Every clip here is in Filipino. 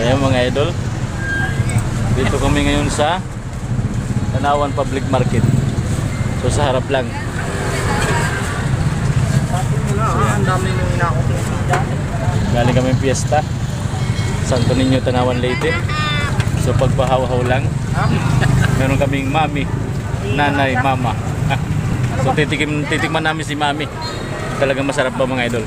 Kaya mga idol, dito kami ngayon sa Tanawan Public Market. So sa harap lang. Ang dami nung inakot. Galing kami piyesta Santo Niño, Tanawan, Leyte. So pagpahaw-haw lang. Meron kaming mami, nanay, mama. So titikman namin si mami. Talagang masarap ba mga idol?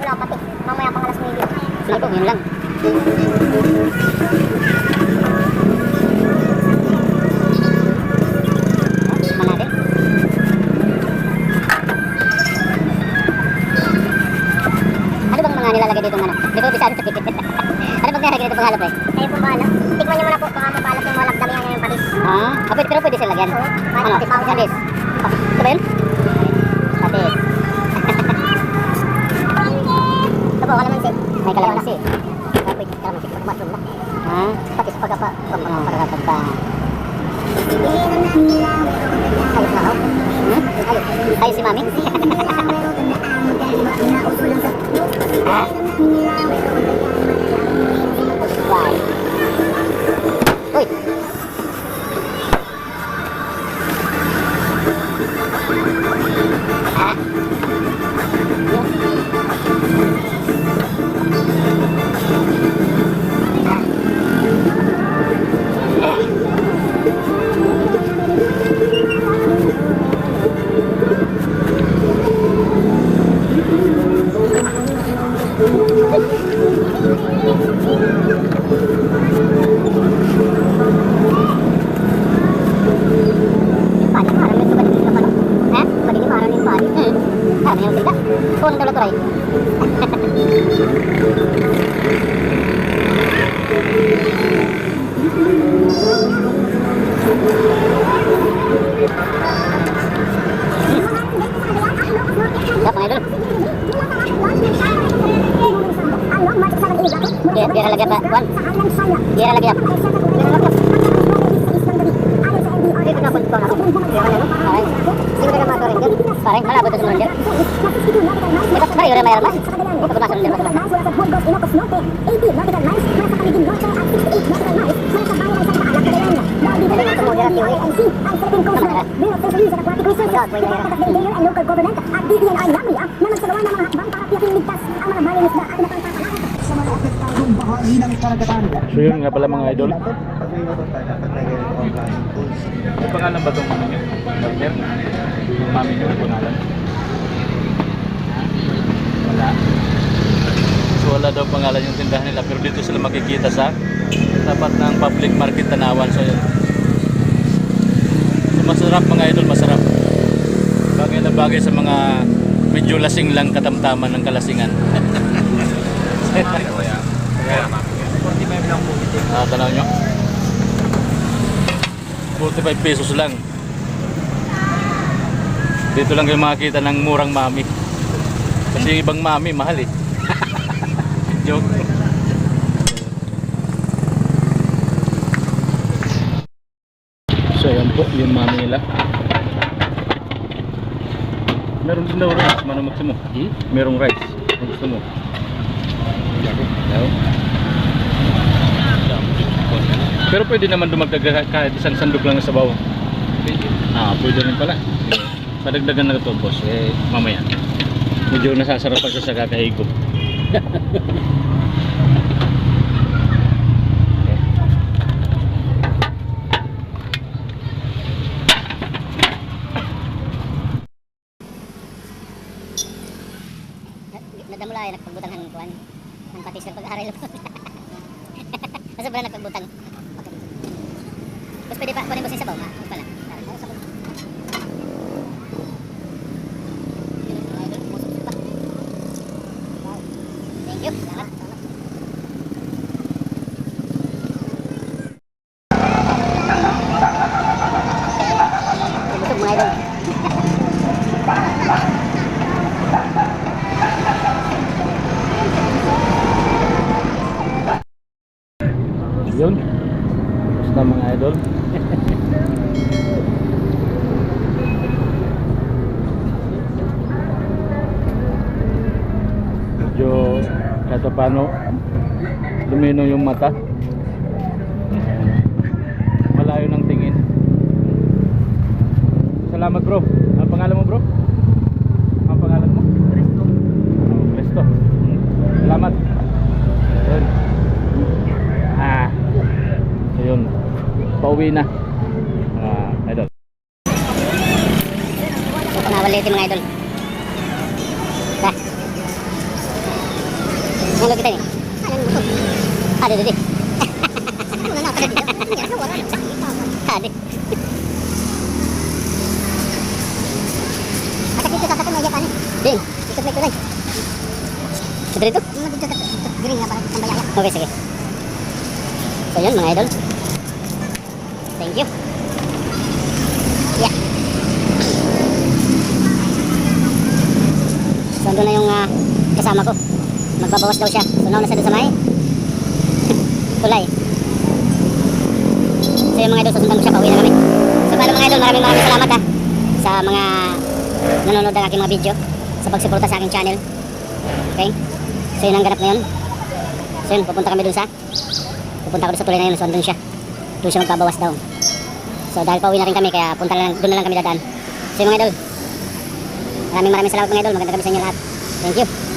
Wala pati. Mamaya pang alas 9. Sige po, yun lang. Manade. Ano bang mga nilalagay dito ng ano? Di ba bisado sa tikit? Ano bang nilalagay dito pang halo, pre? Kayo po bahala. Tikman niyo muna po kung ano balat yung walang damihan niya yung patis. Pero pwede siya lagyan. Oo. Ano? Patis. Ito ba yun? Patis. Ito po, kalamansi. May kalamansi. May kalamansi. Pagmasyon na. Patis pagkapa. Pagkakagpa. Ayos na ako. Ayos si mami. Wow. Uy. Biar lagi apa, Wan? Biar lagi apa? Itu kenapa kau nak? Sini kita masuk ranger. Pareng, malah betul semua ranger. Kita sekali udah bayar mas. Kita masuk ranger mas. So yun nga pala mga idol. May pangalan ba itong ano nyo? Partner? Yung mami nyo may pangalan? Wala. So wala daw pangalan yung tindahan nila. Pero dito sila makikita sa tapat ng public market Tanawan. So yun. So masarap mga idol, masarap. Bagay na bagay sa mga medyo lasing lang katamtaman ng kalasingan. Tanaw nyo 45 pesos lang. Dito lang kayo makakita ng murang mami. Kasi yung ibang mami mahal eh. Joke. So yan po yung mami nila. Meron din daw rice. Mano gusto mo? Merong rice. Ano gusto mo? Pero pwede naman dumagdag kahit isang sandok lang sa bawah. Pwede rin pala. Padagdagan na ito boss. Mamaya medyo nasasarapan siya sa kakahigop. Nadamulay nagpagbutang ng kuan. Ang patis ng pag-aaral ko. Sobrang nagpagbutang. Tapos pwede pa kunin mo sa sabaw, pala. Thank you. Salamat. Busog mga idol. Yun. Basta mga idol. Medyo Kahit pa paano lumino yung mata. Malayo ng tingin. Salamat bro. Ang pangalan mo bro? Ang pangalan mo? Presto. Oh, Presto. Salamat. Yun. So yun. Pauwi na. Idol. Nawali ito mga idol. Nalo kita ni. Ada deh. Ada. Atak itu katakan aja kan. Ding, ikut baik lagi. Seperti itu? Giring apa tambah ya. Oke, sige. So yun mga idol. Thank you. Ya. So andun na yung kasama ko. Magbabawas daw siya. So nauna siya doon sa may tulay. So yung mga idol, susundan ko siya, pauwi na kami. So paano mga idol, maraming salamat ha sa mga nanonood ng aking mga video, sa pagsuporta sa aking channel. Okay? So yun ang ganap ngayon. So yun, pupunta ko doon sa tulay na yun. So andun siya. Doon siya magbabawas daw. So dahil pauwi na rin kami, kaya doon na lang kami dadaan. So yun mga idol, maraming salamat mga idol. Maganda kami sa inyo lahat. Thank you.